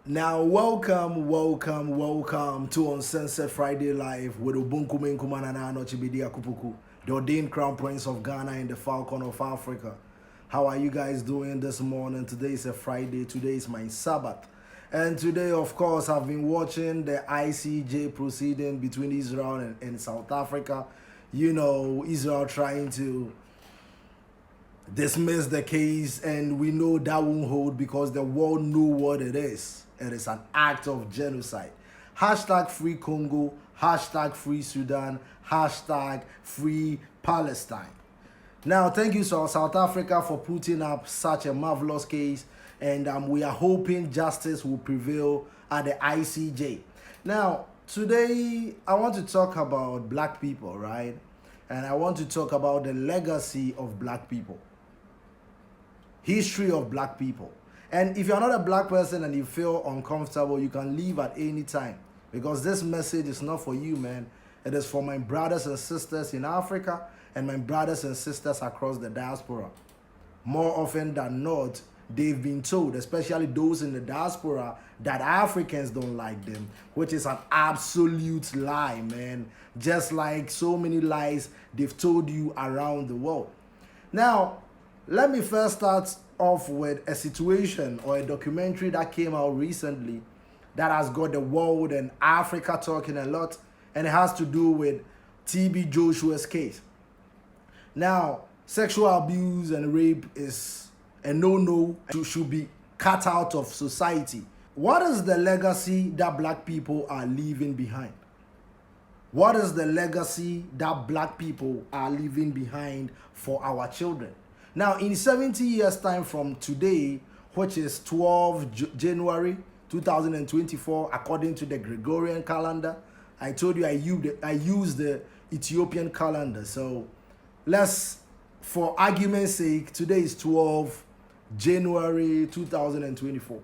Now, welcome to Uncensored Friday Live with Ubunkume Nkumanana Anochi Bediako-Poku, the ordained Crown Prince of Ghana and the Falcon of Africa. How are you guys doing this morning? Today is a Friday. Today is my Sabbath. And today, of course, I've been watching the ICJ proceeding between Israel and South Africa. You know, Israel trying to dismiss the case, and we know that won't hold because the world know what it is. It is an act of genocide. Hashtag free Congo, hashtag free Sudan, hashtag free Palestine. Now, thank you to South Africa for putting up such a marvelous case, and we are hoping justice will prevail at the ICJ. Now, today I want to talk about black people, right? And I want to talk about the legacy of black people. History of black people. And if you're not a black person and you feel uncomfortable, you can leave at any time, because this message is not for you, man. It is for my brothers and sisters in Africa and my brothers and sisters across the diaspora. More often than not, they've been told, especially those in the diaspora, that Africans don't like them, which is an absolute lie, man. Just like so many lies they've told you around the world. Now, let me first start off with a situation or a documentary that came out recently that has got the world and Africa talking a lot, and it has to do with TB Joshua's case. Now, sexual abuse and rape is a no-no, should be cut out of society. What is the legacy that black people are leaving behind? What is the legacy that black people are leaving behind for our children? Now, in 70 years' time from today, which is 12 January 2024, according to the Gregorian calendar, I told you I use the Ethiopian calendar. So let's, for argument's sake, today is 12 January 2024.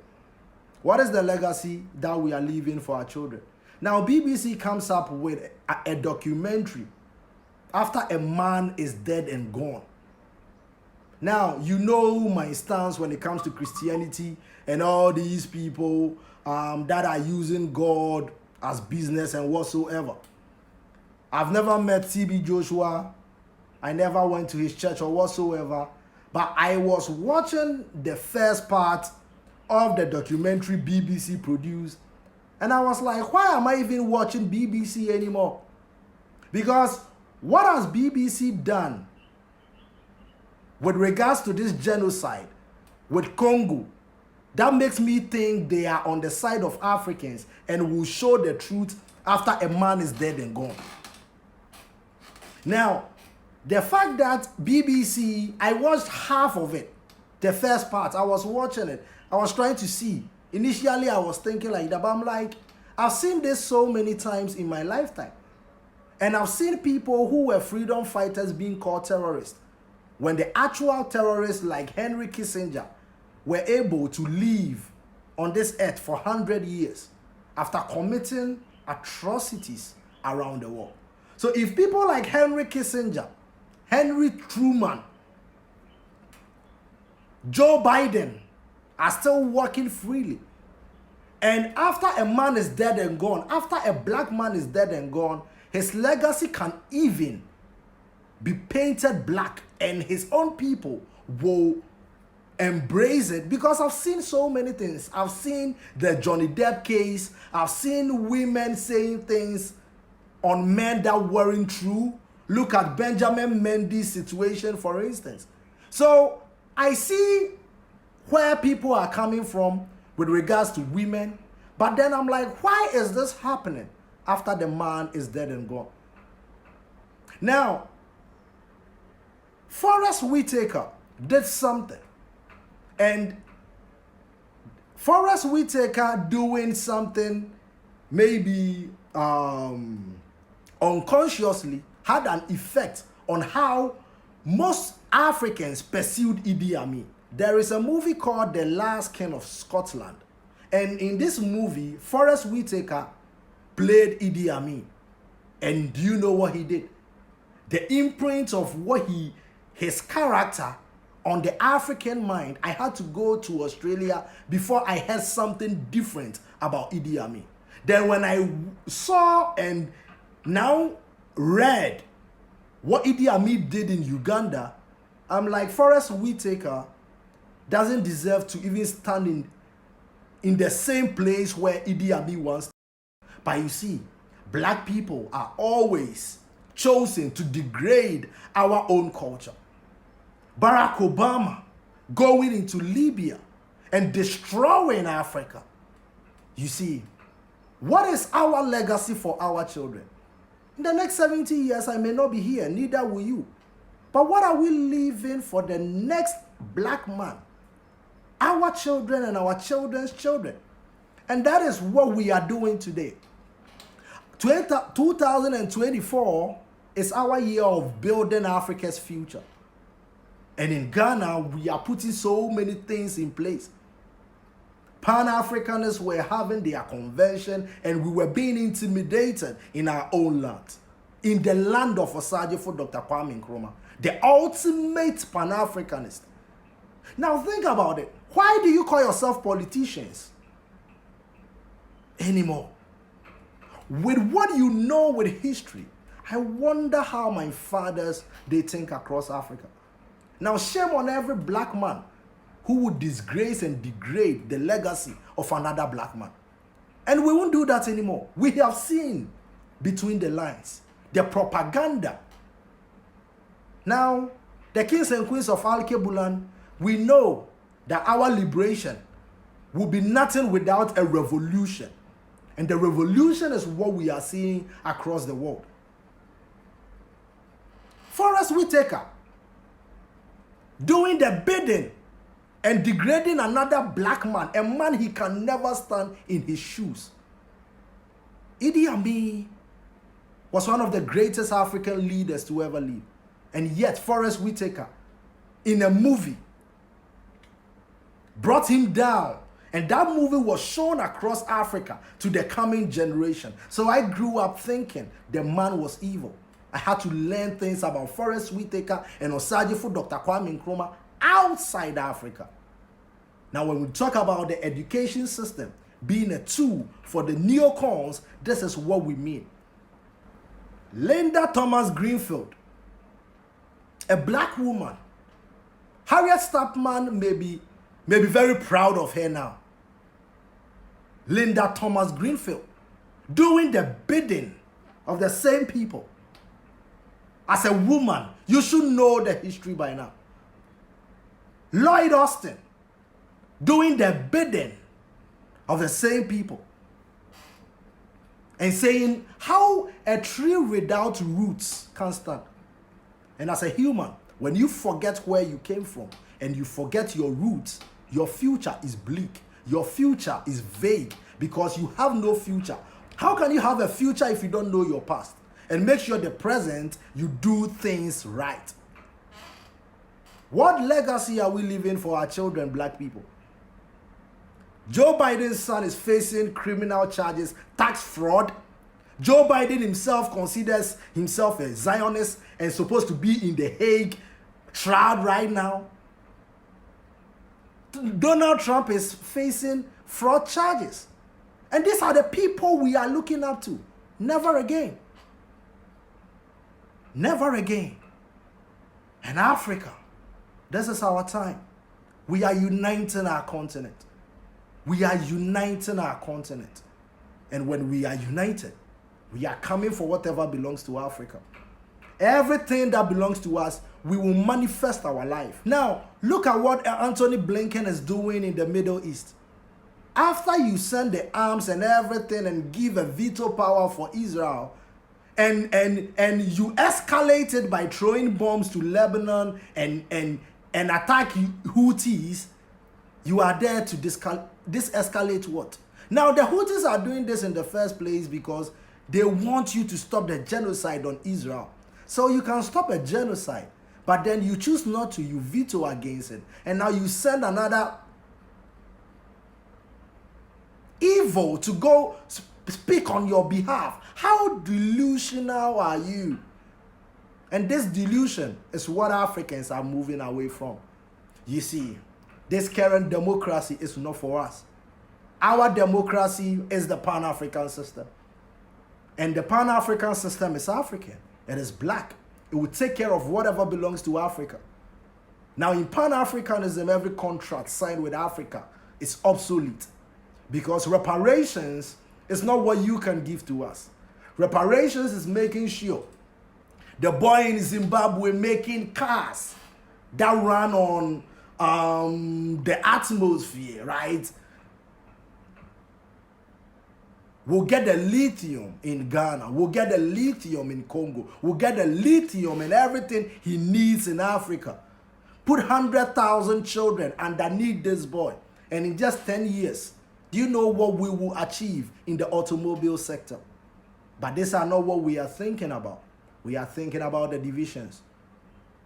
What is the legacy that we are leaving for our children? Now, BBC comes up with a documentary after a man is dead and gone. Now, you know my stance when it comes to Christianity and all these people that are using God as business and whatsoever. I've never met TB Joshua. I never went to his church or whatsoever. But I was watching the first part of the documentary BBC produced, and I was like, why am I even watching BBC anymore? Because what has BBC done with regards to this genocide with Congo, that makes me think they are on the side of Africans and will show the truth after a man is dead and gone. Now, the fact that BBC, I watched half of it, the first part, I was watching it, I was trying to see. Initially, I was thinking like that, but I'm like, I've seen this so many times in my lifetime. And I've seen people who were freedom fighters being called terrorists, when the actual terrorists like Henry Kissinger were able to live on this earth for 100 years after committing atrocities around the world. So if people like Henry Kissinger, Henry Truman, Joe Biden are still working freely, and after a man is dead and gone, after a black man is dead and gone, his legacy can even be painted black, and his own people will embrace it. Because I've seen so many things. I've seen the Johnny Depp case. I've seen women saying things on men that weren't true. Look at Benjamin Mendy's situation, for instance. So I see where people are coming from with regards to women, but then I'm like, why is this happening after the man is dead and gone? Now, Forrest Whitaker did something, and Forrest Whitaker doing something maybe unconsciously had an effect on how most Africans pursued Idi Amin. There is a movie called The Last King of Scotland, and in this movie, Forrest Whitaker played Idi Amin. And do you know what he did? The imprint of what his character on the African mind, I had to go to Australia before I heard something different about Idi Amin. Then when I saw and now read what Idi Amin did in Uganda, I'm like, Forrest Whitaker doesn't deserve to even stand in the same place where Idi Amin once. But you see, black people are always chosen to degrade our own culture. Barack Obama going into Libya and destroying Africa. You see, what is our legacy for our children? In the next 70 years, I may not be here, neither will you. But what are we leaving for the next black man? Our children and our children's children. And that is what we are doing today. 2024 is our year of building Africa's future. And in Ghana, we are putting so many things in place. Pan-Africanists were having their convention and we were being intimidated in our own land. In the land of Osagyefo Dr. Kwame Nkrumah, the ultimate Pan-Africanist. Now think about it. Why do you call yourself politicians anymore? With what you know with history, I wonder how my fathers, they think across Africa. Now shame on every black man who would disgrace and degrade the legacy of another black man. And we won't do that anymore. We have seen between the lines the propaganda. Now, the kings and queens of Al-Kebulan, we know that our liberation will be nothing without a revolution. And the revolution is what we are seeing across the world. Forrest Whitaker doing the bidding and degrading another black man, a man he can never stand in his shoes. Idi Amin was one of the greatest African leaders to ever live. And yet Forrest Whitaker, in a movie, brought him down. And that movie was shown across Africa to the coming generation. So I grew up thinking the man was evil. I had to learn things about Forrest Whitaker and Osagyefo Dr. Kwame Nkrumah outside Africa. Now, when we talk about the education system being a tool for the neocons, this is what we mean. Linda Thomas Greenfield, a black woman. Harriet Tubman may be very proud of her now. Linda Thomas Greenfield doing the bidding of the same people. As a woman, you should know the history by now. Lloyd Austin doing the bidding of the same people and saying how a tree without roots can stand. And as a human, when you forget where you came from and you forget your roots, your future is bleak. Your future is vague because you have no future. How can you have a future if you don't know your past? And make sure the present, you do things right. What legacy are we leaving for our children, black people? Joe Biden's son is facing criminal charges, tax fraud. Joe Biden himself considers himself a Zionist and supposed to be in the Hague trial right now. Donald Trump is facing fraud charges. And these are the people we are looking up to. Never again. Never again. And Africa, this is our time. We are uniting our continent. We are uniting our continent. And when we are united, we are coming for whatever belongs to Africa. Everything that belongs to us, we will manifest our life. Now, look at what Anthony Blinken is doing in the Middle East. After you send the arms and everything and give a veto power for Israel, and you escalate it by throwing bombs to Lebanon and attack Houthis, you are there to de-escalate what? Now, the Houthis are doing this in the first place because they want you to stop the genocide on Israel. So you can stop a genocide, but then you choose not to, you veto against it. And now you send another evil to go speak on your behalf. How delusional are you? And this delusion is what Africans are moving away from. You see, this current democracy is not for us. Our democracy is the Pan-African system. And the Pan-African system is African. It is black. It will take care of whatever belongs to Africa. Now, in Pan-Africanism, every contract signed with Africa is obsolete. Because reparations is not what you can give to us. Reparations is making sure the boy in Zimbabwe making cars that run on the atmosphere, right? We'll get the lithium in Ghana. We'll get the lithium in Congo. We'll get the lithium and everything he needs in Africa. Put 100,000 children underneath this boy. And in just 10 years, do you know what we will achieve in the automobile sector? But these are not what we are thinking about. We are thinking about the divisions.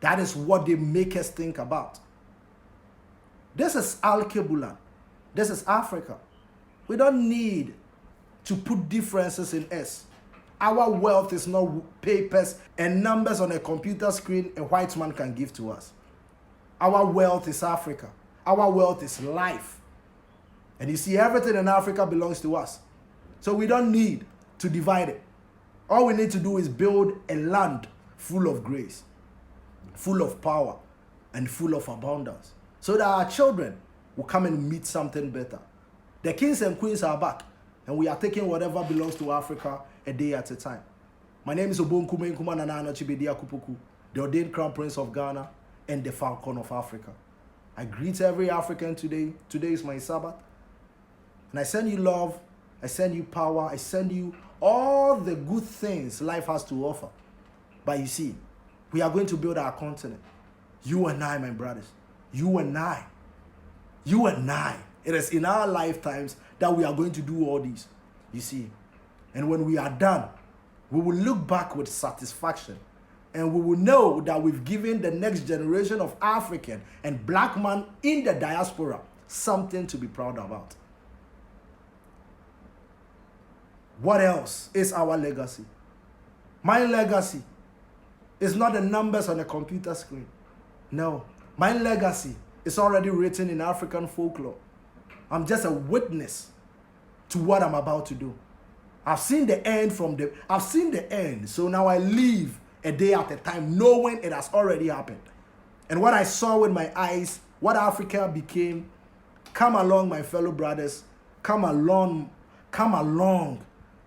That is what they make us think about. This is Al-Kebulan. This is Africa. We don't need to put differences in us. Our wealth is not papers and numbers on a computer screen a white man can give to us. Our wealth is Africa. Our wealth is life. And you see, everything in Africa belongs to us. So we don't need to divide it. All we need to do is build a land full of grace, full of power, and full of abundance, so that our children will come and meet something better. The kings and queens are back, and we are taking whatever belongs to Africa a day at a time. My name is Obonkume Nkume Nananochi Bediako-Poku, the ordained crown prince of Ghana and the falcon of Africa. I greet every African today. Today is my Sabbath. And I send you love, I send you power, I send you all the good things life has to offer. But you see, we are going to build our continent. You and I, my brothers. You and I. You and I. It is in our lifetimes that we are going to do all these. You see. And when we are done, we will look back with satisfaction. And we will know that we've given the next generation of African and black man in the diaspora something to be proud about. What else is our legacy? My legacy is not the numbers on a computer screen. No, my legacy is already written in African folklore. I'm just a witness to what I'm about to do. I've seen the end so now I live a day at a time, knowing it has already happened. And what I saw with my eyes, what Africa became, come along, my fellow brothers, come along.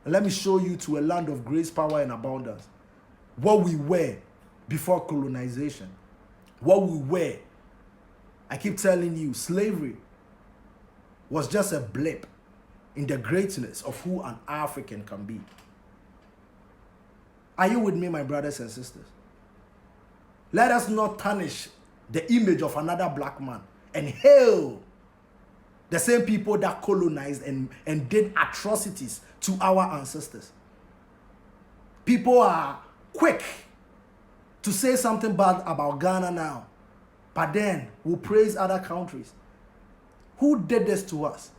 Let me show you to a land of grace, power, and abundance. What we were before colonization. What we were. I keep telling you, slavery was just a blip in the greatness of who an African can be. Are you with me, my brothers and sisters? Let us not tarnish the image of another black man and hail the same people that colonized and did atrocities to our ancestors. People are quick to say something bad about Ghana now, but then we'll praise other countries. Who did this to us?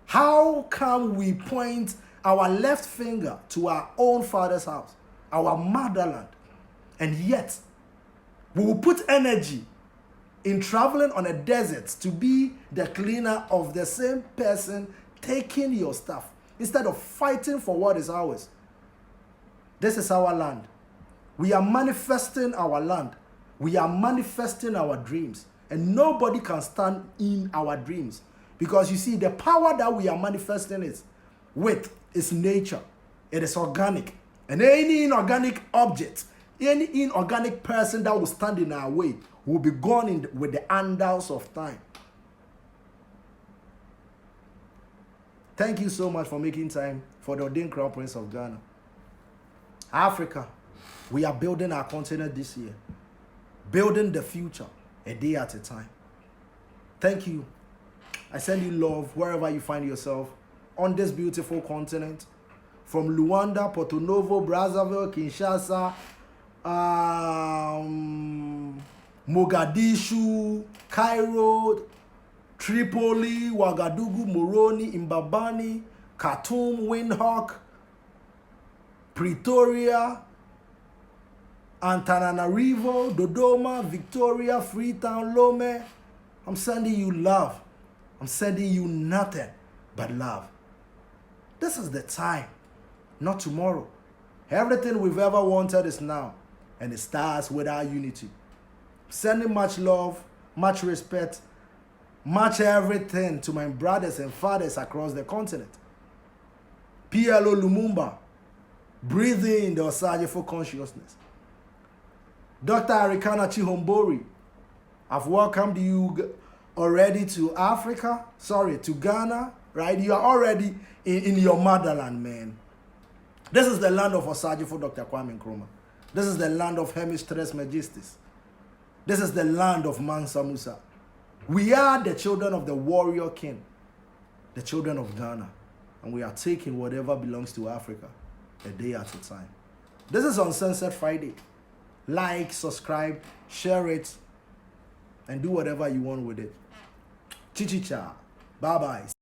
How can we point our left finger to our own father's house, our motherland, and yet we will put energy in traveling on a desert to be the cleaner of the same person taking your stuff instead of fighting for what is ours? This is our land. We are manifesting our land. We are manifesting our dreams. And nobody can stand in our dreams. Because you see, the power that we are manifesting it with is nature. It is organic. And any inorganic object, any inorganic person that will stand in our way will be gone with the andals of time. Thank you so much for making time for the ordained crown prince of Ghana. Africa, we are building our continent this year. Building the future a day at a time. Thank you. I send you love wherever you find yourself on this beautiful continent. From Luanda, Porto Novo, Brazzaville, Kinshasa, Mogadishu, Cairo, Tripoli, Ouagadougou, Moroni, Mbabane, Khartoum, Windhoek, Pretoria, Antananarivo, Dodoma, Victoria, Freetown, Lome. I'm sending you love. I'm sending you nothing but love. This is the time, not tomorrow. Everything we've ever wanted is now, and it starts with our unity. Sending much love, much respect, much everything to my brothers and fathers across the continent. PLO Lumumba, breathing in the Osajifo consciousness. Dr. Arikana Chihombori, I've welcomed you already to Africa, to Ghana, right? You are already in your motherland, man. This is the land of Osajifo Dr. Kwame Nkrumah. This is the land of Hemish Tres Majestis. This is the land of Mansa Musa. We are the children of the warrior king, the children of Ghana, and we are taking whatever belongs to Africa a day at a time. This is Uncensored Friday. Like, subscribe, share it, and do whatever you want with it. Chichicha. Bye-bye.